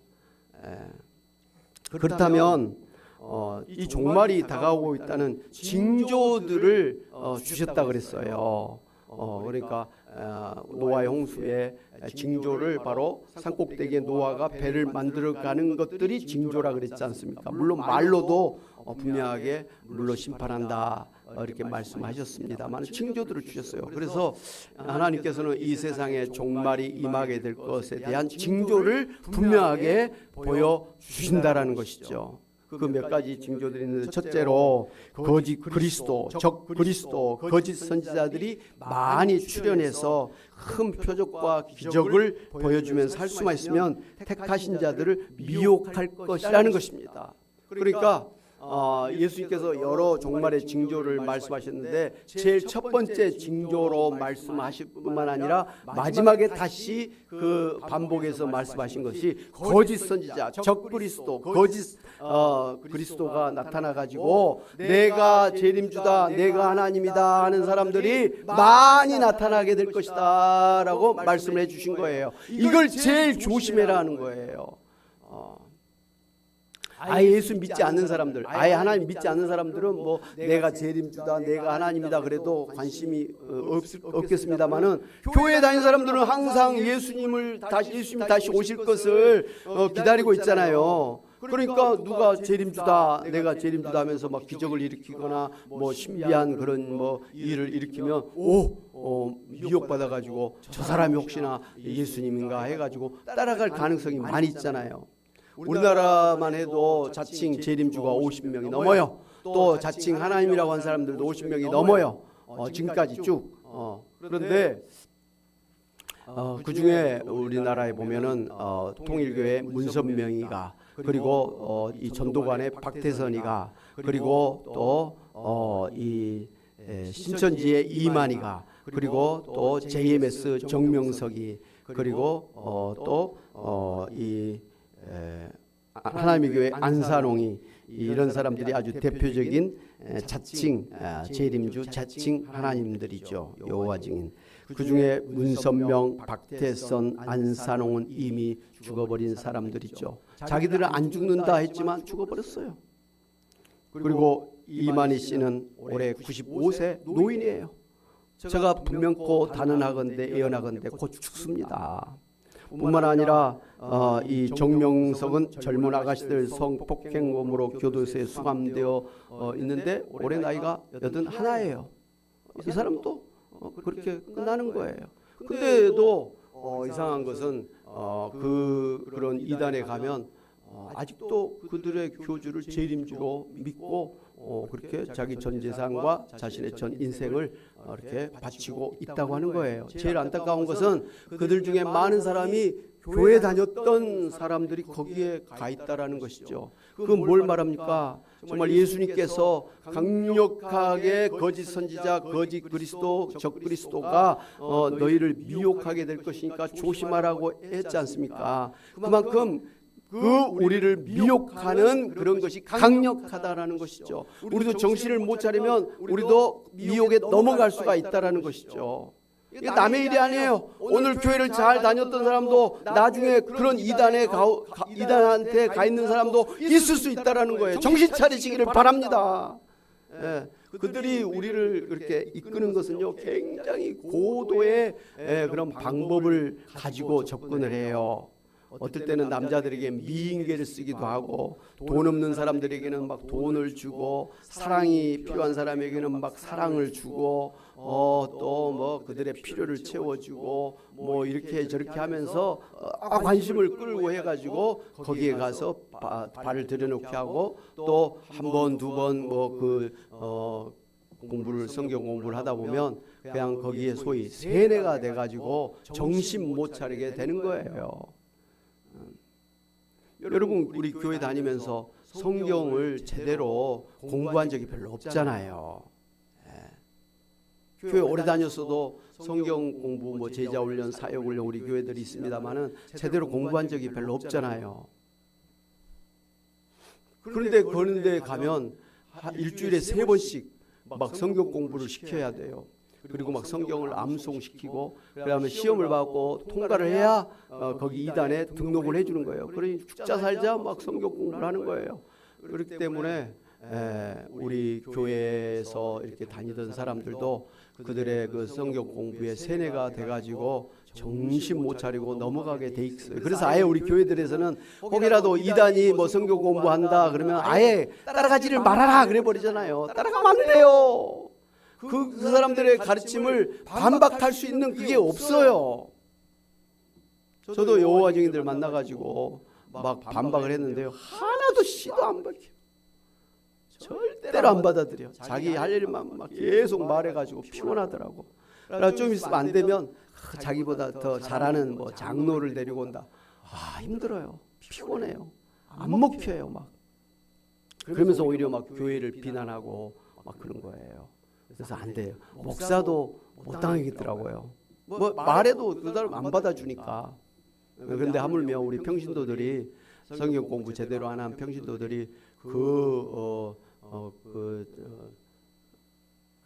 그렇다면 이 종말이 다가오고 있다는 징조들을 주셨다 그랬어요. 그러니까 노아의 홍수의 징조를 바로 산꼭대기에 노아가 배를 만들어가는 것들이 징조라 그랬지 않습니까? 물론 말로도 분명하게 물로 심판한다 이렇게 말씀하셨습니다만 징조들을 주셨어요. 그래서 하나님께서는 이 세상에 종말이 임하게 될 것에 대한 징조를 분명하게 보여주신다라는 것이죠. 그 몇 가지 징조들이 있는데 첫째로 거짓 그리스도, 적 그리스도, 거짓 선지자들이 많이 출현해서 큰 표적과 기적을 보여주면서 할 수만 있으면 택하신 자들을 미혹할 것이라는 것입니다. 그러니까 예수님께서 여러 종말의 징조를 말씀하셨는데 제일 첫 번째 징조로 말씀하실 뿐만 아니라 마지막에 다시 그 반복해서 말씀하신 것이 거짓 선지자, 적 그리스도, 거짓 그리스도가 나타나 가지고 내가 재림주다, 내가 하나님이다 하는 사람들이 많이 나타나게 될 것이다 라고 말씀을 해주신 거예요. 이걸 제일 조심해라 하는 거예요. 아예 예수 믿지 않는 사람들, 아예 하나님 믿지 않는 사람들은 뭐 내가 재림주다, 내가 하나님이다 그래도 관심이 없겠습니다만은 교회 다니는 사람들은 항상 예수님이 다시 오실 것을 기다리고 있잖아요. 그러니까 누가 재림주다, 내가 재림주다 하면서 막 기적을 일으키거나 뭐 신비한 그런 뭐 일을 일으키면 미혹받아 가지고 저 사람이 혹시나 예수님인가 해가지고 따라갈 가능성이 많이 있잖아요. 우리나라만 해도 자칭 재림주가 50명이 넘어요. 또 자칭 하나님이라고 한 사람들도 50명이 넘어요. 지금까지 쭉. 그런데 그 중에 우리나라에 보면은 통일교회 문선명이가 그리고 이 전도관의 박태선이가 그리고 또 이 신천지의 이만희가 그리고 또 JMS 정명석이 그리고 또 이 하나님의 교회 안산홍이 이런 사람들이 아주 대표적인 자칭 재림주 자칭 하나님들이죠. 여호와 증인. 그 중에 문선명, 박태선, 안산홍은 이미 죽어버린 사람들이죠. 자기들은 안 죽는다 했지만 죽어버렸어요. 그리고 이만희 씨는 올해 95세 노인이에요. 제가 분명코 단언하건대 예언하건대 곧 죽습니다. 뿐만 아니라 이 정명석은 젊은 아가씨들 성폭행범으로 교도소에 수감되어 있는데 올해 나이가 81예요. 이 사람도 그렇게 끝나는 거예요. 근데도 이상한 것은 그런 이단에 가면 아직도 그들의 교주를 재림주로 믿고 그렇게 자기 전 재산과 자신의 전 인생을 이렇게 바치고 있다고 하는 거예요. 제일 안타까운 것은 그들 중에 많은 사람이 교회 다녔던 사람들이 거기에 가 있다라는 것이죠. 그건 뭘 말합니까? 정말 예수님께서 강력하게 거짓 선지자, 거짓 그리스도, 적 그리스도가 너희를 미혹하게 될 것이니까 조심하라고 했지 않습니까? 그만큼 우리를 미혹하는 그런 것이 강력하다라는 것이죠. 우리도 정신을 못 차리면 우리도 미혹에 넘어갈 수가 있다라는 것이죠. 이게 남의 일이 아니에요. 오늘 교회를 잘 다녔던 사람도 나중에 그런 이단한테 가 있는 사람도 있을 수 있다라는 거예요. 정신 차리시기를 바랍니다. 예, 그들이 우리를 그렇게 이끄는 것은요, 굉장히 고도의 그런 방법을 가지고 접근을 해요. 어떨 때는 남자들에게 미인계를 쓰기도 하고, 돈 없는 사람들에게는 막 돈을 주고, 사랑이 필요한 사람에게는 막 사랑을 주고, 또 뭐 그들의 필요를 채워주고, 뭐 이렇게 저렇게 하면서 관심을 끌고 해가지고 거기에 가서 발을 들여놓게 하고, 또 한 번, 두 번 뭐 성경 공부를 하다 보면 그냥 거기에 소위 세뇌가 돼가지고 정신 못 차리게 되는 거예요. 여러분, 우리 교회 다니면서 성경을 제대로 공부한 적이 별로 없잖아요. 교회 오래 다녔어도 성경 공부, 뭐 제자 훈련, 사역 훈련 우리 교회들이 있습니다만은 제대로 공부한 적이 별로 없잖아요. 그런데 그런 데 가면 일주일에 3번씩 막 성경 공부를 시켜야 돼요. 그리고 막 성경을 암송시키고, 그다음에 시험을 받고 통과를 해야 거기 이단에 등록을 해주는 거예요. 그러니 죽자 살자 막 성경 공부를 하는 거예요. 그렇기 때문에 우리 교회에서 이렇게 다니던 사람들도 그들의 그 성경 공부에 세뇌가 돼가지고 정신 못 차리고 넘어가게 돼 있어요. 그래서 아예 우리 교회들에서는 혹이라도 이단이 뭐 성경 공부한다 그러면 아예 따라가지를 말아라 그래 버리잖아요. 따라가면 안 돼요. 그 사람들의 가르침을 반박할 수 있는 그게 없어요. 저도 여호와 증인들 만나가지고 막 반박을 했는데요, 하나도 씨도 안 박혀. 절대로 안 받아들여. 자기 할 일만 막 계속 말해가지고 피곤하더라고. 그러니까 좀 있으면 안 되면 자기보다 더 잘하는 뭐 장로를 데리고 온다. 힘들어요. 피곤해요. 안 먹혀요 막. 그러면서 오히려 막 교회를 비난하고 막 그런 거예요. 그래서 안 돼요. 목사도 못 당하겠더라고요. 뭐 말해도 그 사람 안 받아주니까. 그런데 하물며 우리 평신도들이 성경 공부 제대로 안 한 평신도들이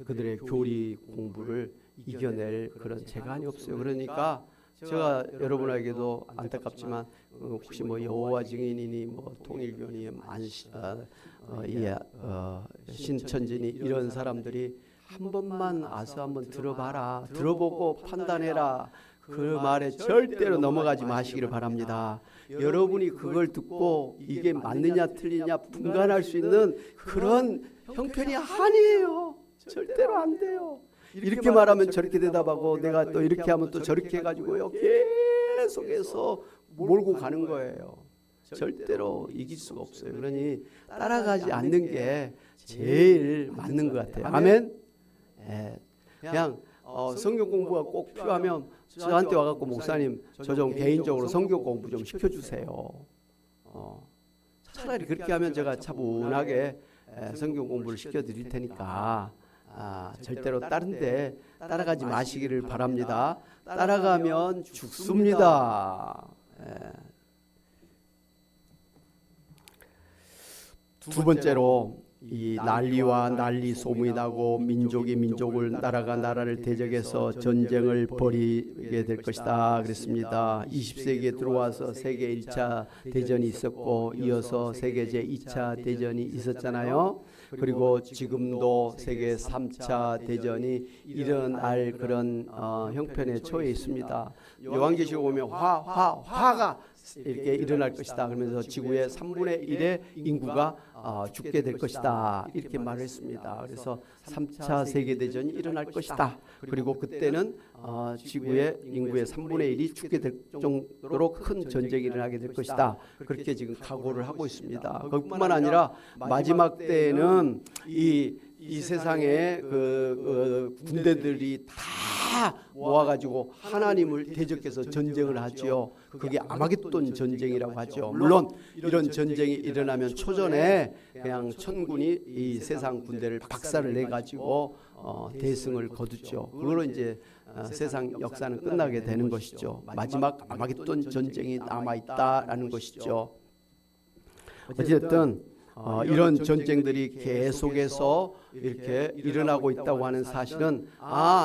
그들의 교리 공부를 이겨낼 그런 재간이 없어요. 그러니까 제가 여러분에게도 안타깝지만 혹시 뭐 여호와 증인이니 뭐 통일교니 신천지니 이런 사람들이 한 번만 와서 한번 들어봐라. 들어보고 판단해라. 그 말에 절대로 넘어가지 마시기를 바랍니다. 여러분이 그걸 듣고 이게 맞느냐 틀리냐 분간할 수 있는 그런 형편이 아니에요. 절대로 안 돼요. 이렇게 말하면 저렇게 대답하고 내가 또 이렇게 하면 또 저렇게 해가지고요, 계속해서 몰고 가는 거예요. 절대로 이길 수가 없어요. 그러니 따라가지 않는 게 제일 맞는 것 같아요. 아멘. 그냥 성경 공부가 꼭 필요하면 저한테 와갖고 목사님 저 좀 개인적으로 성경 공부 좀 시켜주세요. 차라리 그렇게 하면 제가 차분하게 성경 공부를 시켜드릴 테니까 절대로 다른데 따라가지 마시기를 바랍니다. 따라가면 죽습니다. 두 번째로 이 난리와 난리 소문이 나고 민족이 민족을 나라가 나라를 대적해서 전쟁을 벌이게 될 것이다 그랬습니다. 20세기에 들어와서 세계 1차 대전이 있었고 이어서 세계 제2차 대전이 있었잖아요. 그리고 지금도 세계 3차 대전이 일어날 그런 형편에 처해 있습니다. 요한계시록 보면 화가 이렇게 일어날 것이다. 그러면서 지구의 3분의 1의 인구가 죽게 될 것이다. 이렇게 말했습니다. 그래서 3차 세계대전이 일어날 것이다. 그리고 그때는 지구의 인구의 3분의 1이 죽게 될 정도로 큰 전쟁이 일어나게 될 것이다. 그렇게 지금 각오를 하고 있습니다. 그뿐만 아니라 마지막 때에는 이 세상의 그 군대들이 다 모아가지고 하나님을 대적해서 전쟁을 하지요. 그게 아마겟돈 전쟁이라고 하죠. 물론 이런 전쟁이 일어나면 초전에 그냥 천군이 이 세상 군대를 박살을 내가지고 대승을 거두죠. 그걸로 이제 세상 역사는 끝나게 되는 것이죠. 마지막 아마겟돈 전쟁이 남아있다라는 것이죠. 어쨌든 이런 전쟁들이 계속해서 이렇게 일어나고 있다고 하는 사실은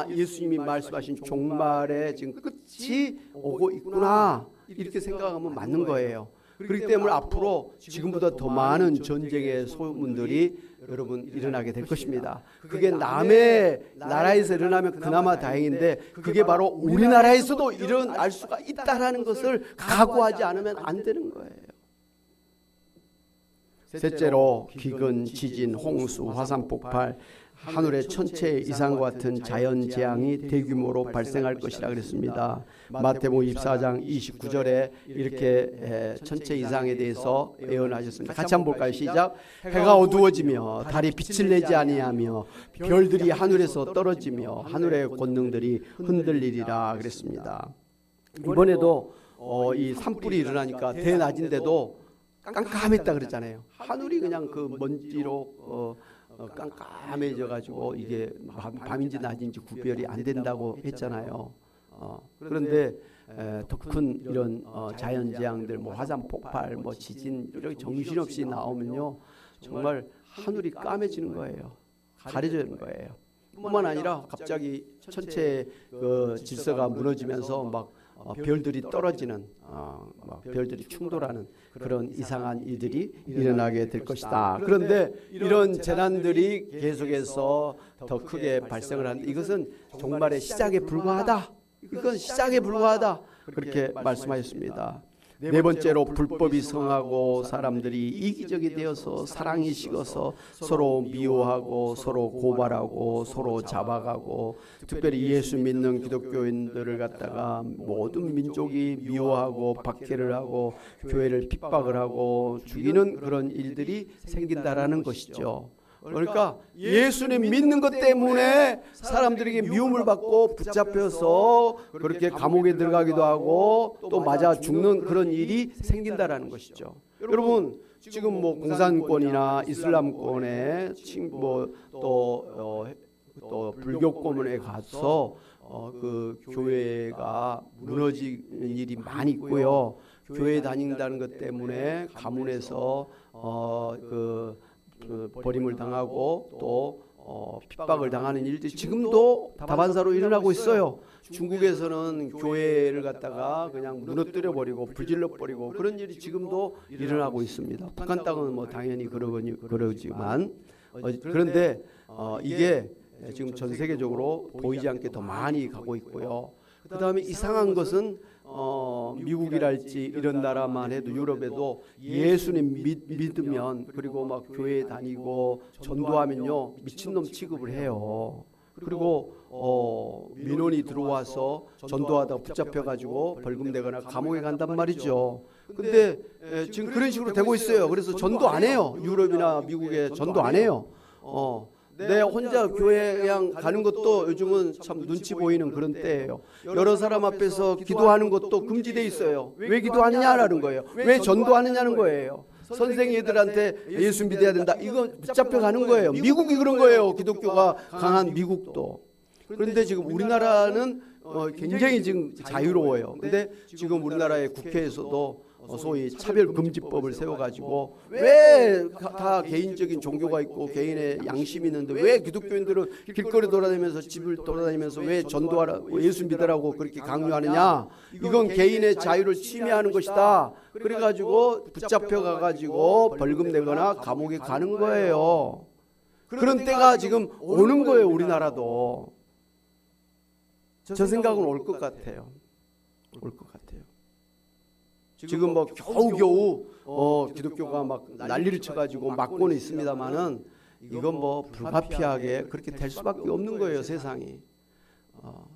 예수님이 말씀하신 종말에 지금 끝이 오고 있구나 이렇게 생각하면 맞는 거예요. 그렇기 때문에 앞으로 지금보다 더 많은 전쟁의 소문들이 여러분 일어나게 될 것입니다. 그게 남의 나라에서 일어나면 그나마 다행인데 그게 바로 우리나라에서도 일어날 수가 있다라는 것을 각오하지 않으면 안 되는 거예요. 셋째로 기근, 지진, 홍수, 화산 폭발, 하늘의 천체 이상과 같은 자연 재앙이 대규모로 발생할 것이라 그랬습니다. 마태복음 24장 29절에 이렇게 천체 이상에 대해서 예언하셨습니다. 같이 한번 볼까요? 시작. 해가 어두워지며 달이 빛을 내지 아니하며 별들이 하늘에서 떨어지며 하늘의 권능들이 흔들리리라 그랬습니다. 이번에도 이 산불이 일어나니까 대낮인데도 깜깜했다 그랬잖아요. 하늘이 그냥 그 먼지로 깜깜해져 가지고 이게 밤인지 낮인지 구별이 안 된다고 했잖아요. 그런데 더 큰 이런 자연재앙들, 뭐 화산 폭발, 뭐 지진 이렇게 정신없이 나오면요 정말 하늘이 까매지는 거예요. 가려지는 거예요. 뿐만 아니라 갑자기 천체 질서가 무너지면서 막 별들이 떨어지는 막 별들이 충돌하는 그런 이상한 일들이 일어나게 될 것이다. 그런데 이런 재난들이 계속해서 더 크게 발생을 하는데 이것은 종말의 시작에 불과하다. 이건 시작에 불과하다. 그렇게 말씀하셨습니다. 네 번째로 불법이 성하고 사람들이 이기적이 되어서 사랑이 식어서 서로 미워하고 서로 고발하고 서로 잡아가고 특별히 예수 믿는 기독교인들을 갖다가 모든 민족이 미워하고 박해를 하고 교회를 핍박을 하고 죽이는 그런 일들이 생긴다라는 것이죠. 그러니까 예수님 믿는 것 때문에 사람들에게 미움을 받고 붙잡혀서 그렇게 감옥에 들어가기도 하고 또 맞아 죽는 그런 일이 생긴다라는 것이죠. 여러분 지금 뭐 공산권이나 이슬람권에 또 불교권에 가서 그 교회가 무너지는 일이 많이 있고요. 교회 다닌다는 것 때문에 가문에서 버림을 당하고 또 핍박을 당하는 일들이 지금도 다반사로 일어나고 있어요. 중국에서는 교회를 갖다가 그냥 무너뜨려 버리고 불질러 버리고 그런 일이 지금도 일어나고 있습니다. 북한 땅은 뭐 당연히 그러지만 그런데 이게 지금 전 세계적으로 보이지 않게 더 많이 가고 있고요. 그 다음에 이상한 것은 미국이랄지 이런 나라만 해도 유럽에도 예수님 믿으면 그리고 막 교회 다니고 전도하면요 미친놈 취급을 해요. 그리고 민원이 들어와서 전도하다 붙잡혀가지고 벌금 내거나 감옥에 간단 말이죠. 근데 지금 그런 식으로 되고 있어요. 그래서 전도 안 해요. 유럽이나 미국에 전도 안 해요. 내 혼자 교회 그냥 가는 것도 요즘은 참 눈치 보이는 그런 때예요. 여러 사람 앞에서 기도하는 것도 금지돼 있어요. 왜 기도하느냐라는 거예요. 왜 전도하느냐는 거예요. 선생이 애들한테 예수 믿어야 된다. 이거 붙잡혀 가는 거예요. 미국이 그런 거예요. 기독교가 강한 미국도. 그런데 지금 우리나라는 굉장히 지금 자유로워요. 근데 지금 우리나라의 국회에서도 소위 차별금지법을 세워가지고 왜 다 개인적인 종교가 있고 개인의 양심이 있는데 왜 기독교인들은 길거리 돌아다니면서 집을 돌아다니면서 왜 전도하라고 예수 믿으라고 그렇게 강요하느냐. 이건 개인의 자유를 침해하는 것이다. 그래가지고 붙잡혀 가가지고 벌금 내거나 감옥에 가는 거예요. 그런 때가 지금 오는 거예요. 우리나라도. 저 생각은 올 것 같아요. 올 것 같아요. 지금 뭐 겨우겨우 기독교가 막 난리를 쳐가지고 막고는 있습니다만은 이건 뭐 불가피하게 그렇게 될 수밖에 없는 거예요. 세상이.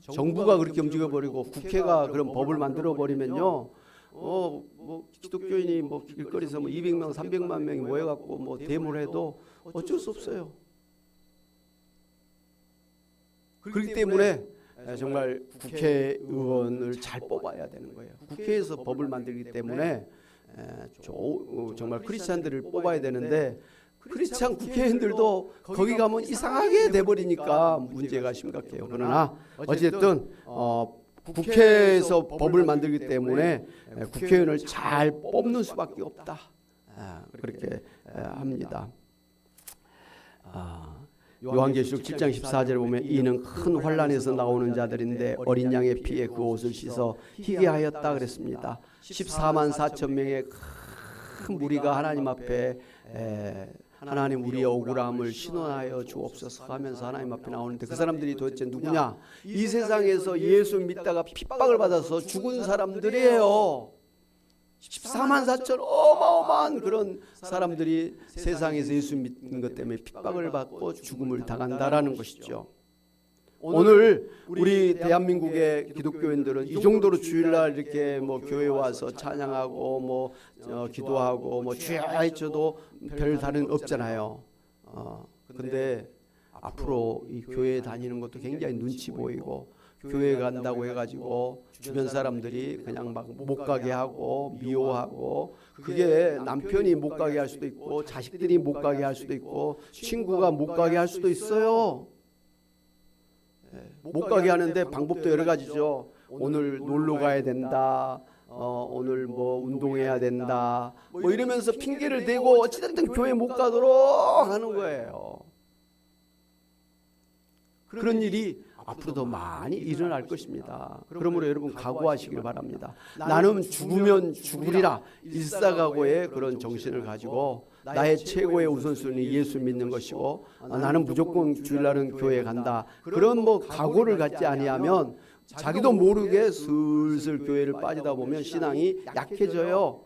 정부가 그렇게 움직여버리고 국회가 그런 법을 만들어버리면요. 뭐 기독교인이 뭐 길거리에서 뭐 200명, 300만 명이 모여갖고 뭐 데모를 해도 어쩔 수 없어요. 그렇기 때문에 정말 국회의원을 잘 뽑아야 되는 거예요. 국회에서 법을 만들기 때문에 정말 크리스찬들을 뽑아야 되는데 크리스찬 국회의원들도 거기 가면 이상하게 돼버리니까 문제가 심각해요. 그러나 어쨌든 국회에서 법을 만들기 때문에 국회의원을 잘 뽑는 수밖에 없다. 그렇게 합니다. 요한계시록 7장 14절에 보면 이는 큰 환란에서 나오는 자들인데 어린 양의 피에 그 옷을 씻어 희게 하였다 그랬습니다. 14만 4천 명의 큰 무리가 하나님 앞에 하나님 우리의 억울함을 신원하여 주옵소서 하면서 하나님 앞에 나오는데 그 사람들이 도대체 누구냐? 이 세상에서 예수 믿다가 핍박을 받아서 죽은 사람들이에요. 14만 4천 어마어마한 그런 사람들이 세상에서 예수 믿는 것 때문에 핍박을 받고 죽음을 당한다라는 것이죠. 오늘 우리 대한민국의 기독교인들은 이 정도로 주일날 이렇게 뭐 교회 와서 찬양하고 뭐 기도하고 뭐 주여 외쳐도 별 다른 없잖아요. 근데 앞으로 이 교회 다니는 것도 굉장히 눈치 보이고 교회 간다고 해가지고 주변 사람들이 그냥 막 못 가게 하고 미워하고 그게 남편이 못 가게 할 수도 있고 자식들이 못 가게 할 수도 있고 친구가 못 가게 할 수도 있어요. 못 가게 하는데 방법도 여러 가지죠. 오늘 놀러 가야 된다. 오늘 뭐 운동해야 된다. 뭐 이러면서 핑계를 대고 어찌됐든 교회 못 가도록 하는 거예요. 그런 일이 앞으로 더 많이 일어날 것입니다. 그러므로 여러분 각오하시길 바랍니다. 나는 죽으면 죽으리라 일사각오의 그런 정신을 가지고 나의 최고의 우선순위 예수 믿는 것이고 나는 무조건 주일날은 교회에 간다. 그런 뭐 각오를 갖지 아니하면 자기도 모르게 슬슬 교회를 빠지다 보면 신앙이 약해져요.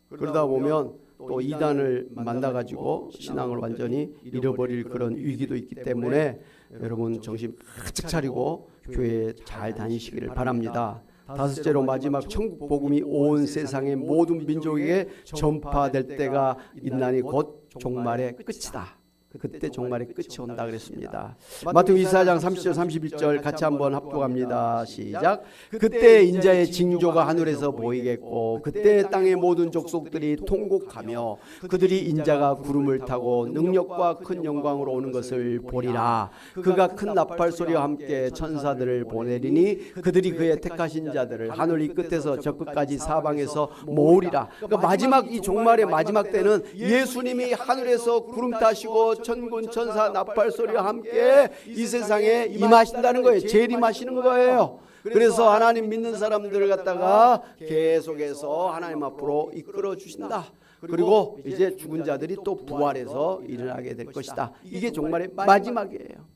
그러다 보면 또 이단을 만나가지고 신앙을 완전히 잃어버릴 그런 위기도 있기 때문에 여러분 정신 바짝 차리고 교회에 잘 다니시기를 바랍니다. 다섯째로 마지막 천국 복음이 온 세상의 모든 민족에게 전파될 때가 있나니 곧 종말의 끝이다. 그때 종말의 끝이 온다 그랬습니다. 마태복음 24장 30절 31절 같이 한번 합독합니다. 시작. 그때 인자의 징조가 하늘에서 보이겠고 그때 땅의 모든 족속들이 통곡하며 그들이 인자가 구름을 타고 능력과 큰 영광으로 오는 것을 보리라. 그가 큰 나팔 소리와 함께 천사들을 보내리니 그들이 그의 택하신 자들을 하늘 이 끝에서 저 끝까지 사방에서 모으리라. 그러니까 마지막 이 종말의 마지막 때는 예수님이 하늘에서 구름 타시고 천군 천사 나팔 소리와 함께 이 세상에 임하신다는 거예요. 재림하시는 거예요. 그래서 하나님 믿는 사람들을 갖다가 계속해서 하나님 앞으로 이끌어 주신다. 그리고 이제 죽은 자들이 또 부활해서 일어나게 될 것이다. 이게 종말의 마지막이에요.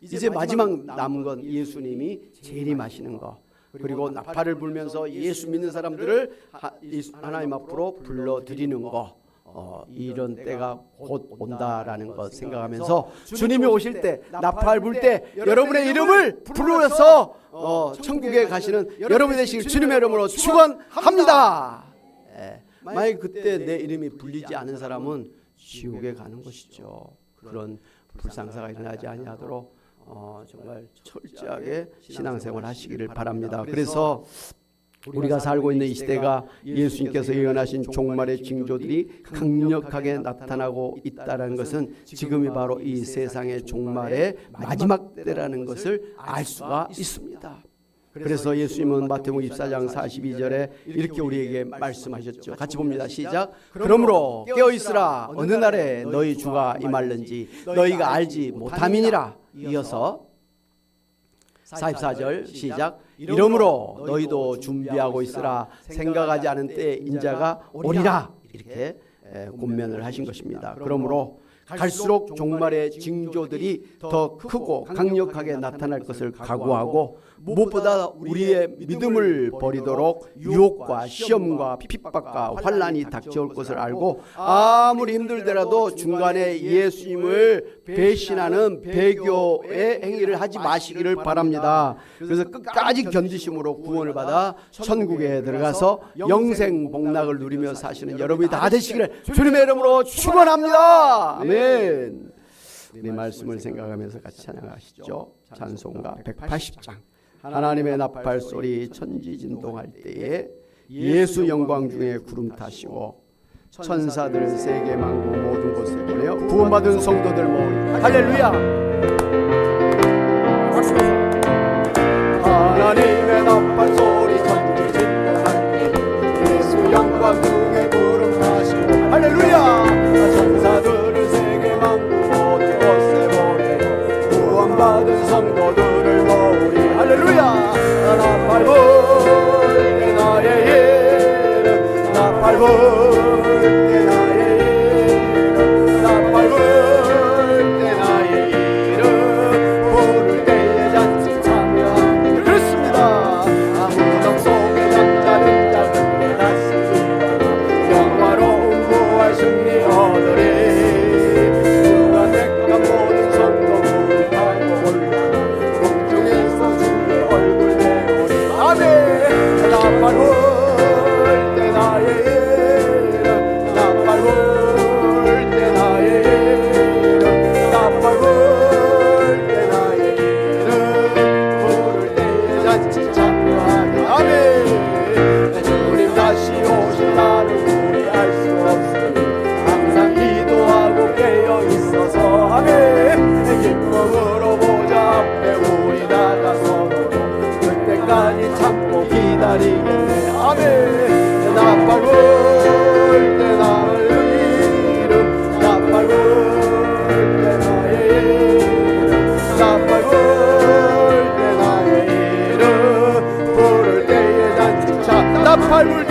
이제 마지막 남은 건 예수님이 재림하시는 거. 그리고 나팔을 불면서 예수 믿는 사람들을 하나님 앞으로 불러들이는 거. 이런 때가 곧 온다라는 것 생각하면서 주님이 오실 때 나팔 불 때 여러분의 이름을 불러서 천국에 가시는 여러분이 되시길 주님의 이름으로 축원합니다. 만약 그때 내 이름이 불리지 않은 사람은 지옥에 가는 것이죠. 그런 불상사가 일어나지 아니하도록 정말 철저하게 신앙생활 하시기를 바랍니다. 그래서 우리가 살고 있는 이 시대가 예수님께서 예언하신 종말의 징조들이 강력하게 나타나고 있다는 것은 지금이 바로 이 세상의 종말의 마지막 때라는 것을 알 수가 있습니다. 그래서 예수님은 마태복음 24장 42절에 이렇게 우리에게 말씀하셨죠. 같이 봅니다. 시작. 그러므로 깨어있으라. 어느 날에 너희 주가 임할는지 너희가 알지 못함이니라. 이어서 44절 시작. 이러므로 너희도 준비하고 있으라. 생각하지 않은 때에 인자가 오리라. 이렇게 권면을 하신 것입니다. 그러므로 갈수록 종말의 징조들이 더 크고 강력하게 나타날 것을 각오하고 무엇보다 우리의 믿음을 버리도록 유혹과 시험과 핍박과 환난이 닥쳐올 것을 알고 아무리 힘들더라도 중간에 예수님을 배신하는 배교의 행위를 하지 마시기를 바랍니다. 그래서 끝까지 견디심으로 구원을 받아 천국에 들어가서 영생 복락을 누리며 사시는 여러분이 다 되시기를 주님의 이름으로 축원합니다. 아멘. 우리 말씀을 생각하면서 같이 찬양하시죠. 찬송가 180장. 하나님의 나팔 소리 천지진동할 때에 예수 영광 중에 구름 타시고 천사들 세계 만국 모든 곳에 보내어 구원받은 성도들 모으리. 할렐루야. 하나님의 나팔 소리 천지진동할 때 예수 구원받은 성도들을 모으리. 할렐루야. 나팔 불 때 나의 이름, 나팔 불 때 나의 이름, 나팔 불 때 나의 이름, 부를 때에 잔치 참여하리. 그렇습니다. 무덤 속에 잠자는 자는 깨닫습니다. 영화로운 부활 승리 얻으리. 주가 택한 모든 성도들 달고 올라 공중에서 주의 얼굴 배우리. 아멘. 나팔 불 때 나의 이름, 나팔 불 때 나의 이름, 나팔 불 때 나의 이름, 부를 때에 잔치 참여하리. 아멘. 주님 다시 오실 날을 우리 알 수 없으니 항상 기도하고 깨어 있어서 아멘. 기쁨으로 보좌 앞에 우리 나가서도 그때까지 참고 기다리겠네. 아멘. 나팔 불 때 나의 이름, 나팔 불 때 나의 이름, 나팔 불 때 나의 이름, 부를 때에 잔치 차 나팔 불